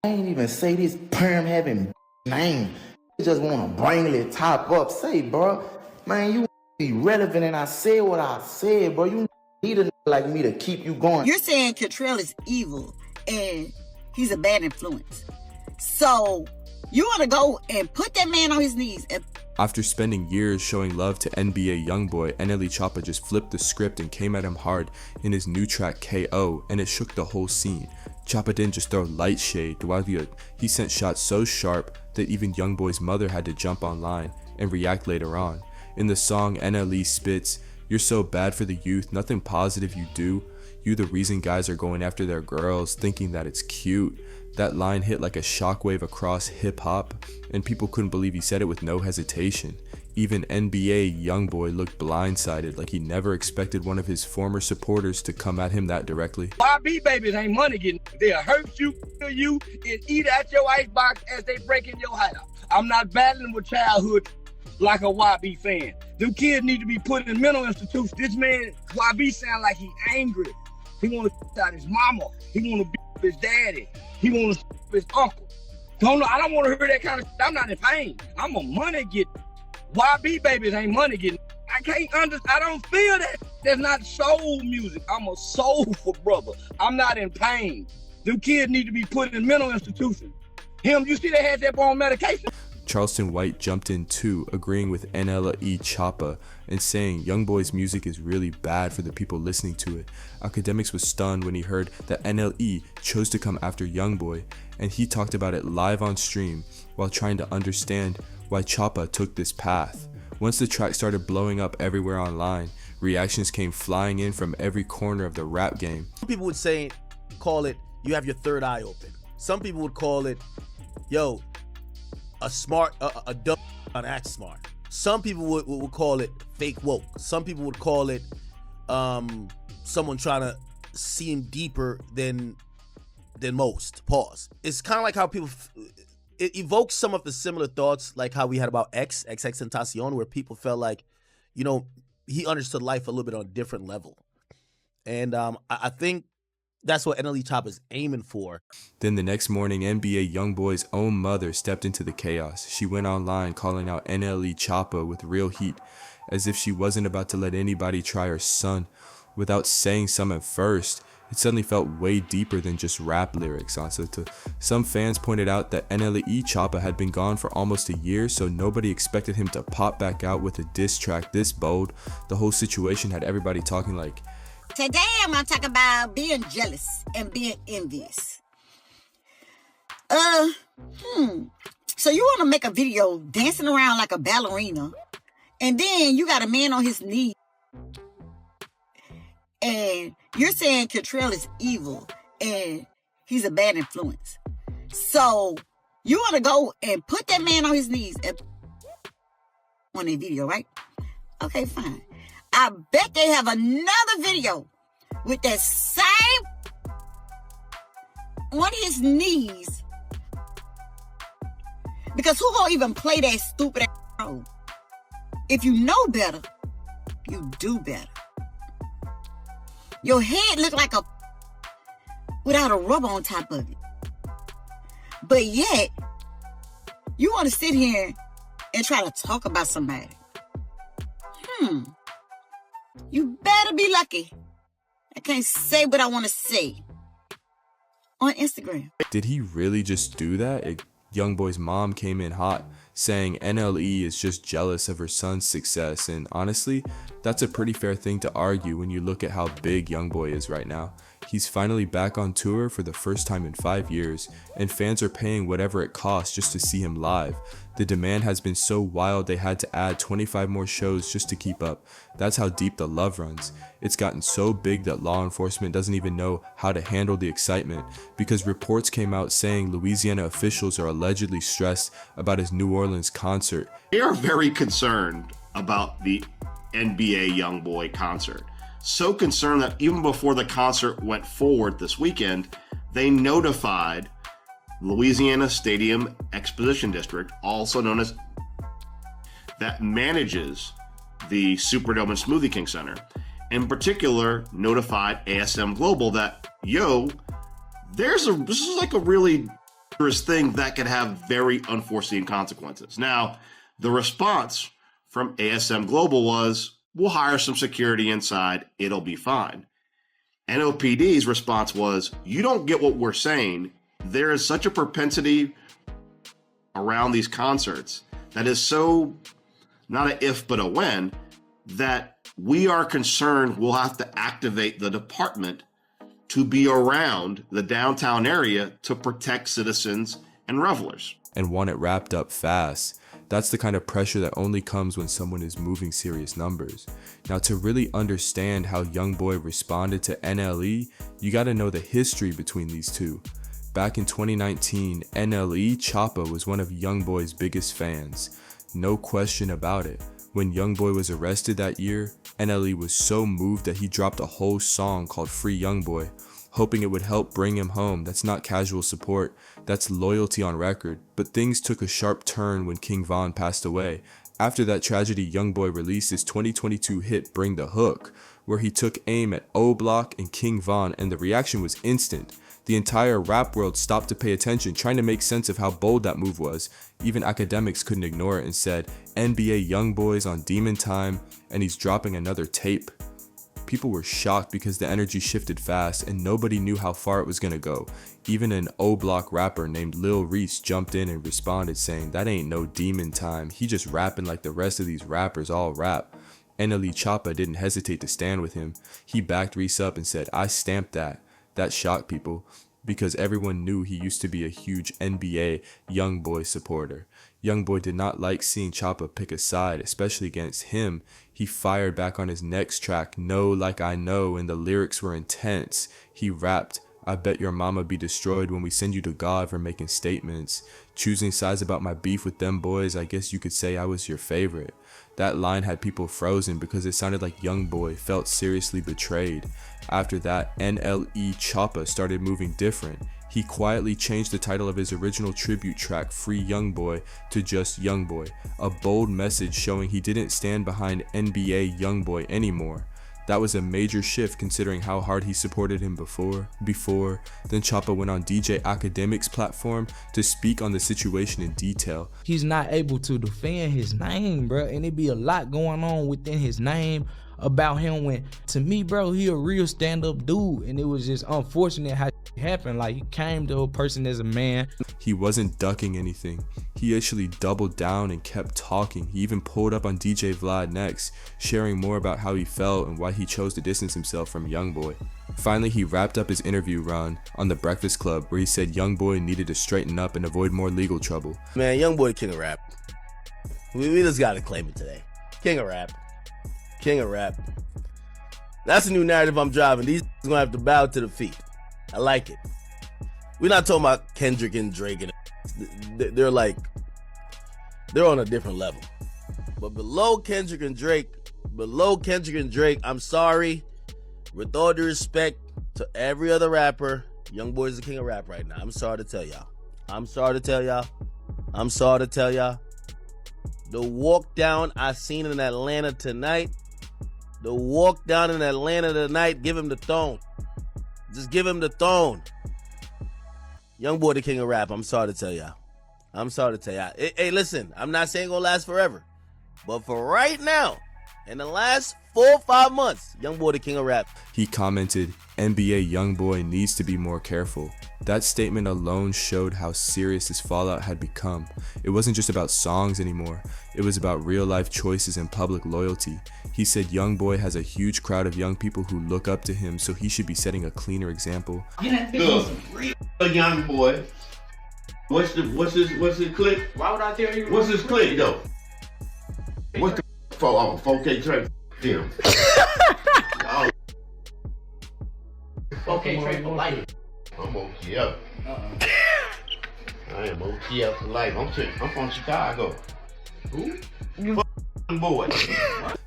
I ain't even say this perm having name. You just want to bring it top up. Say, bro, man, you be relevant, and I said what I said, bro. You need a nigga like me to keep you going. You're saying Cottrell is evil and he's a bad influence. So you want to go and put that man on his knees and... After spending years showing love to NBA YoungBoy, NLE Choppa just flipped the script and came at him hard in his new track KO, and it shook the whole scene. Choppa didn't just throw light shade, he sent shots so sharp that even YoungBoy's mother had to jump online and react later on. In the song, NLE spits, "You're so bad for the youth, nothing positive you do. You the reason guys are going after their girls, thinking that it's cute." That line hit like a shockwave across hip-hop, and people couldn't believe he said it with no hesitation. Even NBA YoungBoy looked blindsided, like he never expected one of his former supporters to come at him that directly. YB babies ain't money getting. They'll hurt you, kill you, and eat at your icebox as they break in your house. I'm not battling with childhood like a YB fan. Them kids need to be put in mental institutions. This man, YB, sound like he angry. He want to out his mama. He want to beat his daddy. He want to his uncle. I don't want to hear that kind of shit. I'm not in pain. I'm a money getter. YB babies ain't money getting. I don't feel that. That's not soul music. I'm a soulful brother. I'm not in pain. Them kids need to be put in mental institutions. You see they had that on medication? Charleston White jumped in too, agreeing with NLE Choppa and saying YoungBoy's music is really bad for the people listening to it. Academics was stunned when he heard that NLE chose to come after YoungBoy, and he talked about it live on stream while trying to understand why Choppa took this path. Once the track started blowing up everywhere online, reactions came flying in from every corner of the rap game. Some people would call it, you have your third eye open. Some people would call it, yo, a dumb act smart. Some people would call it fake woke. Some people would call it someone trying to seem deeper than most. Pause. It's kind of like how people, it evokes some of the similar thoughts like how we had about XXXTentacion, where people felt like, you know, he understood life a little bit on a different level. And I think that's what NLE Choppa is aiming for. Then the next morning, NBA YoungBoy's own mother stepped into the chaos. She went online calling out NLE Choppa with real heat, as if she wasn't about to let anybody try her son. Without saying something first, it suddenly felt way deeper than just rap lyrics. Some fans pointed out that NLE Choppa had been gone for almost a year, so nobody expected him to pop back out with a diss track this bold. The whole situation had everybody talking like, today I'm going to talk about being jealous and being envious. So you want to make a video dancing around like a ballerina, and then you got a man on his knee, and you're saying Cottrell is evil and he's a bad influence. So you want to go and put that man on his knees and on a video, right? Okay, fine. I bet they have another video with that same on his knees. Because who gonna even play that stupid ass role? If you know better, you do better. Your head look like a without a rubber on top of it. But yet, you want to sit here and try to talk about somebody. You better be lucky. I can't say what I want to say on Instagram. did he really just do that? YoungBoy's mom came in hot, saying NLE is just jealous of her son's success, and honestly, that's a pretty fair thing to argue when you look at how big YoungBoy is right now. He's finally back on tour for the first time in 5 years, and fans are paying whatever it costs just to see him live. The demand has been so wild they had to add 25 more shows just to keep up. That's how deep the love runs. It's gotten so big that law enforcement doesn't even know how to handle the excitement, because reports came out saying Louisiana officials are allegedly stressed about his New Orleans concert. They are very concerned about the NBA YoungBoy concert. So concerned that even before the concert went forward this weekend, they notified Louisiana Stadium Exposition District, also known as, that manages the Superdome and Smoothie King Center. In particular, notified ASM Global that, yo, this is like a really dangerous thing that could have very unforeseen consequences. Now, the response from ASM Global was, we'll hire some security inside, it'll be fine. NOPD's response was, you don't get what we're saying. There is such a propensity around these concerts that is so, not an if but a when, that we are concerned we'll have to activate the department to be around the downtown area to protect citizens and revelers. And want it wrapped up fast. That's the kind of pressure that only comes when someone is moving serious numbers. Now, to really understand how YoungBoy responded to NLE, you gotta know the history between these two. Back in 2019, NLE Choppa was one of YoungBoy's biggest fans. No question about it. When YoungBoy was arrested that year, NLE was so moved that he dropped a whole song called Free YoungBoy, hoping it would help bring him home. That's not casual support, that's loyalty on record. But things took a sharp turn when King Von passed away. After that tragedy, YoungBoy released his 2022 hit Bring the Hook, where he took aim at O Block and King Von, and the reaction was instant. The entire rap world stopped to pay attention, trying to make sense of how bold that move was. Even academics couldn't ignore it and said, NBA YoungBoy's on Demon Time and he's dropping another tape. People were shocked because the energy shifted fast and nobody knew how far it was gonna go. Even an O-Block rapper named Lil Reese jumped in and responded saying, that ain't no Demon Time, he just rapping like the rest of these rappers all rap. NLE Choppa didn't hesitate to stand with him. He backed Reese up and said, I stamped that. That shocked people because everyone knew he used to be a huge NBA YoungBoy supporter. YoungBoy did not like seeing Choppa pick a side, especially against him. He fired back on his next track, Know Like I Know, and the lyrics were intense. He rapped, I bet your mama be destroyed when we send you to God for making statements. Choosing sides about my beef with them boys, I guess you could say I was your favorite. That line had people frozen because it sounded like YoungBoy felt seriously betrayed. After that, NLE Choppa started moving different. He quietly changed the title of his original tribute track, Free YoungBoy, to just YoungBoy, a bold message showing he didn't stand behind NBA YoungBoy anymore. That was a major shift considering how hard he supported him before. Then Choppa went on DJ Academic's platform to speak on the situation in detail. He's not able to defend his name, bro, and it be a lot going on within his name about him when, to me, bro, he a real stand-up dude, and it was just unfortunate how it happened. Like, he came to a person as a man. He wasn't ducking anything. He actually doubled down and kept talking. He even pulled up on DJ Vlad next, sharing more about how he felt and why he chose to distance himself from YoungBoy. Finally, he wrapped up his interview run on The Breakfast Club, where he said YoungBoy needed to straighten up and avoid more legal trouble. Man, YoungBoy, king of rap. We just gotta claim it today. King of rap. King of rap. That's a new narrative I'm driving. These gonna have to bow to the feet. I like it. We're not talking about Kendrick and Drake, and they're on a different level. But below Kendrick and Drake, I'm sorry. With all due respect to every other rapper, YoungBoy is the king of rap right now. I'm sorry to tell y'all. The walk down I seen in Atlanta tonight. Give him the throne. Just give him the throne. YoungBoy, the king of rap. I'm sorry to tell y'all. Hey, listen, I'm not saying it's gonna last forever. But for right now, in the last 4 or 5 months, YoungBoy, the king of rap. He commented, NBA YoungBoy needs to be more careful. That statement alone showed how serious this fallout had become. It wasn't just about songs anymore. It was about real life choices and public loyalty. He said YoungBoy has a huge crowd of young people who look up to him, so he should be setting a cleaner example. Look, YoungBoy. What's his click? Why would I tell you? What's his click though? What's the 4K track film? Okay, Trey for life. I'm OTF. I am OTF for life. I'm from Chicago. Who? Boy.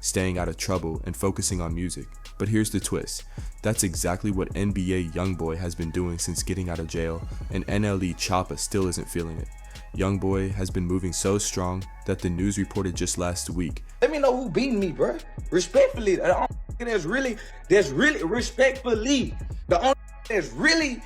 Staying out of trouble and focusing on music. But here's the twist. That's exactly what NBA YoungBoy has been doing since getting out of jail, and NLE Choppa still isn't feeling it. YoungBoy has been moving so strong that the news reported just last week. Let me know who beating me, bro. Respectfully, the only that's really respectfully, the only that's really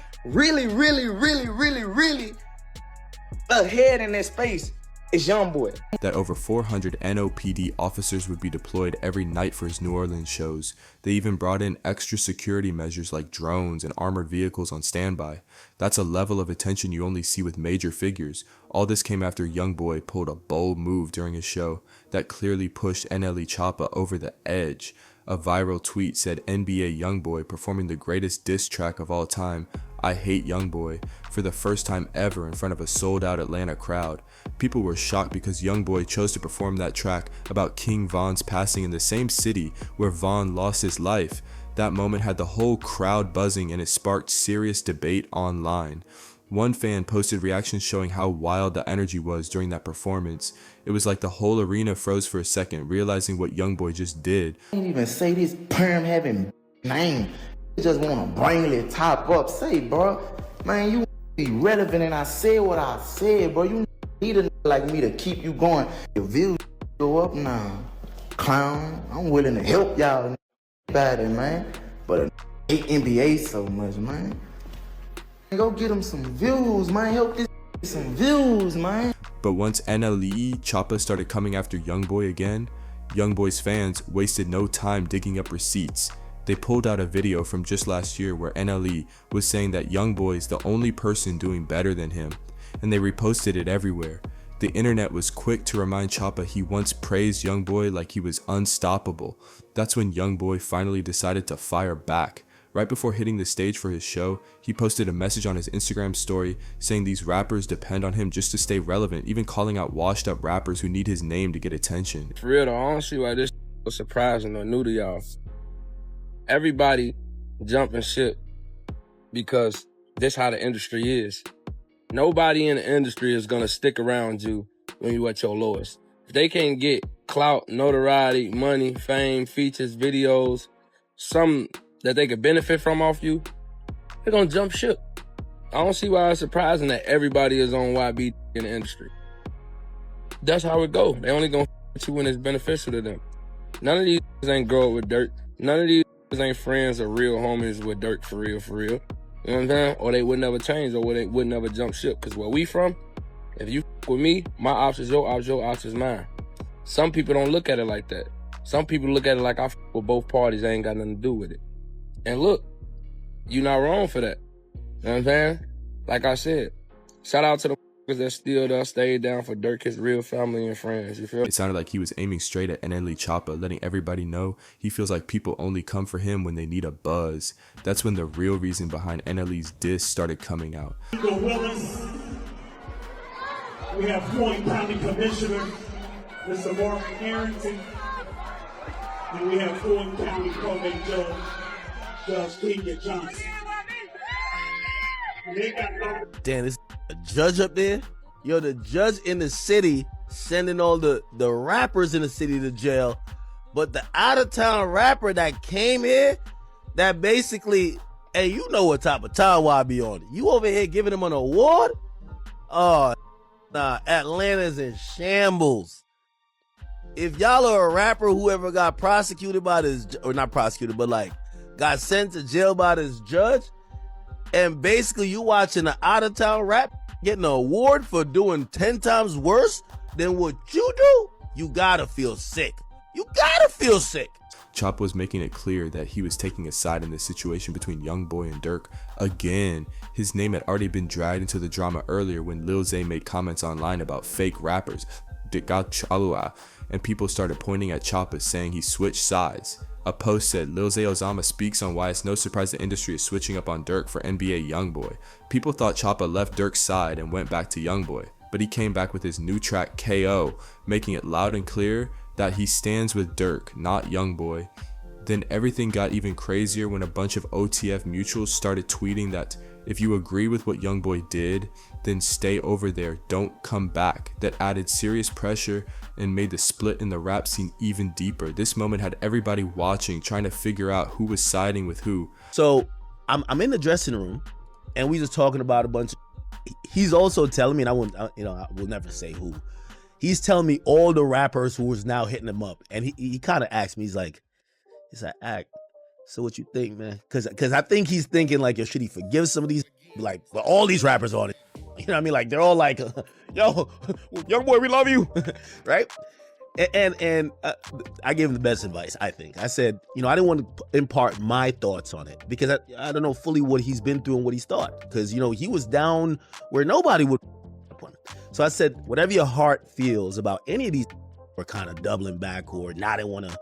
ahead in that space is YoungBoy. That over 400 NOPD officers would be deployed every night for his New Orleans shows. They even brought in extra security measures like drones and armored vehicles on standby. That's a level of attention you only see with major figures. All this came after YoungBoy pulled a bold move during his show that clearly pushed NLE Choppa over the edge. A viral tweet said NBA YoungBoy performing the greatest diss track of all time, I Hate YoungBoy, for the first time ever in front of a sold-out Atlanta crowd. People were shocked because YoungBoy chose to perform that track about King Von's passing in the same city where Von lost his life. That moment had the whole crowd buzzing, and it sparked serious debate online. One fan posted reactions showing how wild the energy was during that performance. It was like the whole arena froze for a second, realizing what YoungBoy just did. I didn't even say this perm having name. You just wanna bring it top up. Say, bro, man, you be relevant, and I said what I said, bro. You need a like me to keep you going. Your views go up now, clown. I'm willing to help y'all about it, man. But I hate NBA so much, man. Go get him some views, man. Help this some views, man. But once NLE Choppa started coming after YoungBoy again, YoungBoy's fans wasted no time digging up receipts. They pulled out a video from just last year where NLE was saying that YoungBoy is the only person doing better than him, and they reposted it everywhere. The internet was quick to remind Choppa he once praised YoungBoy like he was unstoppable. That's when YoungBoy finally decided to fire back. Right before hitting the stage for his show, he posted a message on his Instagram story saying these rappers depend on him just to stay relevant, even calling out washed up rappers who need his name to get attention. For real though, I don't see why this was surprising or new to y'all. Everybody jumping ship because this how the industry is. Nobody in the industry is gonna stick around you when you at your lowest. If they can't get clout, notoriety, money, fame, features, videos, some that they could benefit from off you, they're gonna jump ship. I don't see why it's surprising that everybody is on YB in the industry. That's how it go. They only gonna with you when it's beneficial to them. None of these ain't grow up with dirt. None of these ain't friends or real homies with dirt for real, for real. You know what I'm saying? Or they would never change, or they would never jump ship. Cause where we from, if you with me, my ops is your ops, your ops is mine. Some people don't look at it like that. Some people look at it like I with both parties, I ain't got nothing to do with it. And look, you not wrong for that. You know what I'm saying? Like I said, shout out to the that still there, stayed down for Dirk, his real family and friends. You feel? It sounded like he was aiming straight at NLE Choppa, letting everybody know he feels like people only come for him when they need a buzz. That's when the real reason behind NLE's diss started coming out. Willis. We have Floyd County Commissioner, Mr. Mark Harrington. And we have Floyd County Probate Judge, Judge Keegan Johnson. Damn, this a judge up there? Yo, the judge in the city sending all the rappers in the city to jail. But the out-of-town rapper that came here, that basically, hey, you know what type of time I be on. You over here giving him an award? Oh, nah, Atlanta's in shambles. If y'all are a rapper who ever got prosecuted by this, or not prosecuted, but like got sent to jail by this judge, and basically you watching an out-of-town rap getting an award for doing 10 times worse than what you do, you gotta feel sick. You gotta feel sick. Choppa was making it clear that he was taking a side in this situation between YoungBoy and Dirk. Again, his name had already been dragged into the drama earlier when Lil Zay made comments online about fake rappers, and people started pointing at Choppa saying he switched sides. A post said, Lil Zay Ozama speaks on why it's no surprise the industry is switching up on Dirk for NBA YoungBoy. People thought Choppa left Dirk's side and went back to YoungBoy, but he came back with his new track KO, making it loud and clear that he stands with Dirk, not YoungBoy. Then everything got even crazier when a bunch of OTF mutuals started tweeting that if you agree with what YoungBoy did, then stay over there, don't come back. That added serious pressure and made the split in the rap scene even deeper. This moment had everybody watching, trying to figure out who was siding with who. So I'm in the dressing room, and we just talking about a bunch of, he's also telling me, and I will never say who. He's telling me all the rappers who was now hitting him up, and he kind of asked me, he's like, Act, so what you think, man? Because I think he's thinking like, yo, should he forgive some of these, like, well, all these rappers on it? You know what I mean? Like they're all like, yo, young boy, we love you, right? And I gave him the best advice, I think. I said, I didn't want to impart my thoughts on it because I don't know fully what he's been through and what he's thought. Because, he was down where nobody would. So I said, whatever your heart feels about any of these are kind of doubling back or not, they want to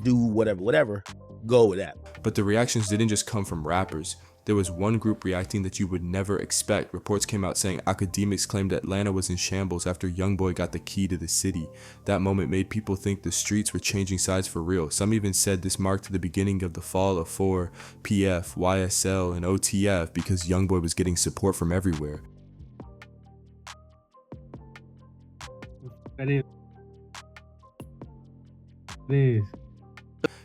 do whatever, go with that. But the reactions didn't just come from rappers. There was one group reacting that you would never expect. Reports came out saying academics claimed Atlanta was in shambles after YoungBoy got the key to the city. That moment made people think the streets were changing sides for real. Some even said this marked the beginning of the fall of 4, PF, YSL, and OTF because YoungBoy was getting support from everywhere. It is.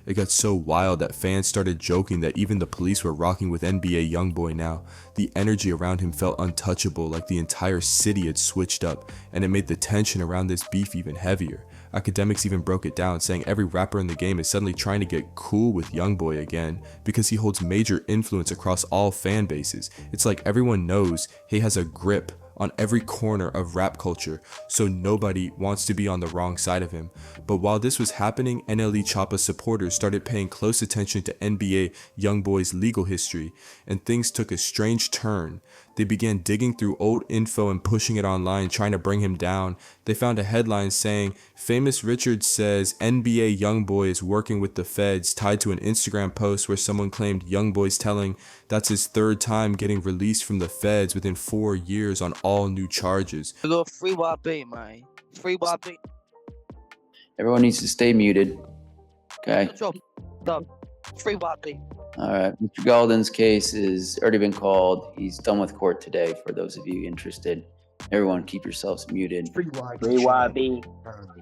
It got so wild that fans started joking that even the police were rocking with NBA YoungBoy now. The energy around him felt untouchable, like the entire city had switched up, and it made the tension around this beef even heavier. Academics even broke it down, saying every rapper in the game is suddenly trying to get cool with YoungBoy again because he holds major influence across all fan bases. It's like everyone knows he has a grip on every corner of rap culture, so nobody wants to be on the wrong side of him. But while this was happening, NLE Choppa supporters started paying close attention to NBA YoungBoy's legal history, and things took a strange turn. They began digging through old info and pushing it online, trying to bring him down. They found a headline saying, "Famous Richard says NBA YoungBoy is working with the feds," tied to an Instagram post where someone claimed YoungBoy's telling that's his third time getting released from the feds within 4 years on all new charges. A little free YB, man. Free YB. Everyone needs to stay muted. Okay. Free YB. All right. Mr. Galden's case is already been called. He's done with court today. For those of you interested, everyone keep yourselves muted. Free YB.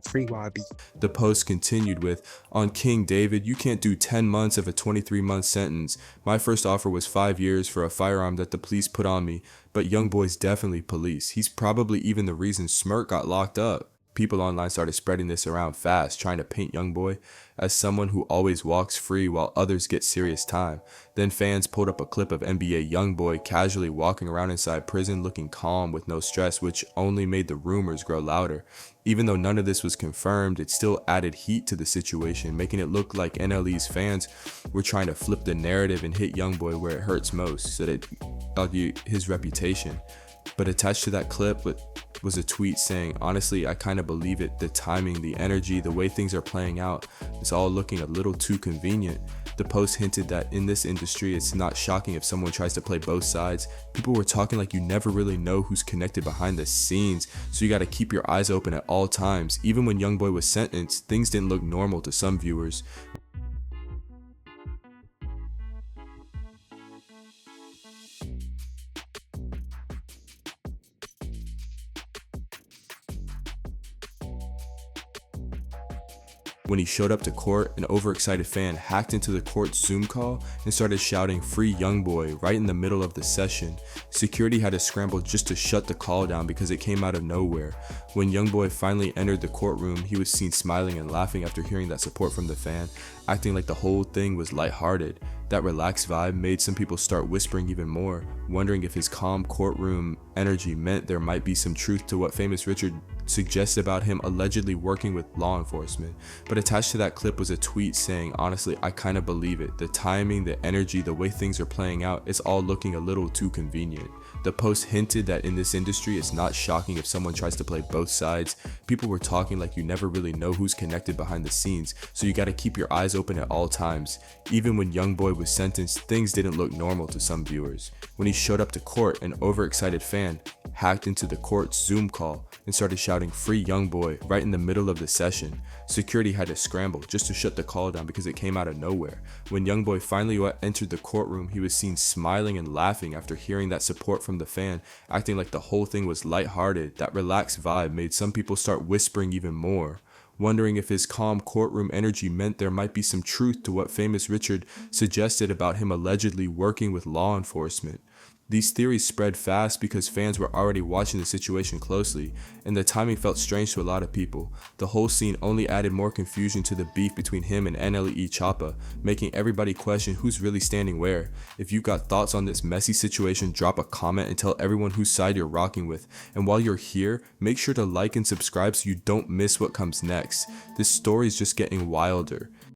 Free YB. The post continued with, "On King David, you can't do 10 months of a 23-month sentence. My first offer was 5 years for a firearm that the police put on me, but YoungBoy's definitely police. He's probably even the reason Smirk got locked up." People online started spreading this around fast, trying to paint YoungBoy as someone who always walks free while others get serious time. Then fans pulled up a clip of NBA YoungBoy casually walking around inside prison looking calm with no stress, which only made the rumors grow louder. Even though none of this was confirmed, it still added heat to the situation, making it look like NLE's fans were trying to flip the narrative and hit YoungBoy where it hurts most, so that argue his reputation. But attached to that clip was a tweet saying, "Honestly, I kind of believe it. The timing, the energy, the way things are playing out, it's all looking a little too convenient." The post hinted that in this industry, it's not shocking if someone tries to play both sides. People were talking like you never really know who's connected behind the scenes, so you gotta keep your eyes open at all times. Even when YoungBoy was sentenced, things didn't look normal to some viewers. When he showed up to court, an overexcited fan hacked into the court's Zoom call and started shouting "Free YoungBoy" right in the middle of the session. Security had to scramble just to shut the call down because it came out of nowhere. When YoungBoy finally entered the courtroom, he was seen smiling and laughing after hearing that support from the fan, acting like the whole thing was lighthearted. That relaxed vibe made some people start whispering even more, wondering if his calm courtroom energy meant there might be some truth to what Famous Richard suggested about him allegedly working with law enforcement. But attached to that clip was a tweet saying, "Honestly, I kind of believe it. The timing, the energy, the way things are playing out, it's all looking a little too convenient." The post hinted that in this industry, it's not shocking if someone tries to play both sides. People were talking like you never really know who's connected behind the scenes, so you gotta keep your eyes open at all times. Even when YoungBoy was sentenced, things didn't look normal to some viewers. When he showed up to court, an overexcited fan hacked into the court's Zoom call and started shouting "Free YoungBoy" right in the middle of the session. Security had to scramble just to shut the call down because it came out of nowhere. When YoungBoy finally entered the courtroom, he was seen smiling and laughing after hearing that support from the fan, acting like the whole thing was lighthearted. That relaxed vibe made some people start whispering even more, wondering if his calm courtroom energy meant there might be some truth to what Famous Richard suggested about him allegedly working with law enforcement. These theories spread fast because fans were already watching the situation closely, and the timing felt strange to a lot of people. The whole scene only added more confusion to the beef between him and NLE Choppa, making everybody question who's really standing where. If you got thoughts on this messy situation, drop a comment and tell everyone whose side you're rocking with. And while you're here, make sure to like and subscribe so you don't miss what comes next. This story is just getting wilder.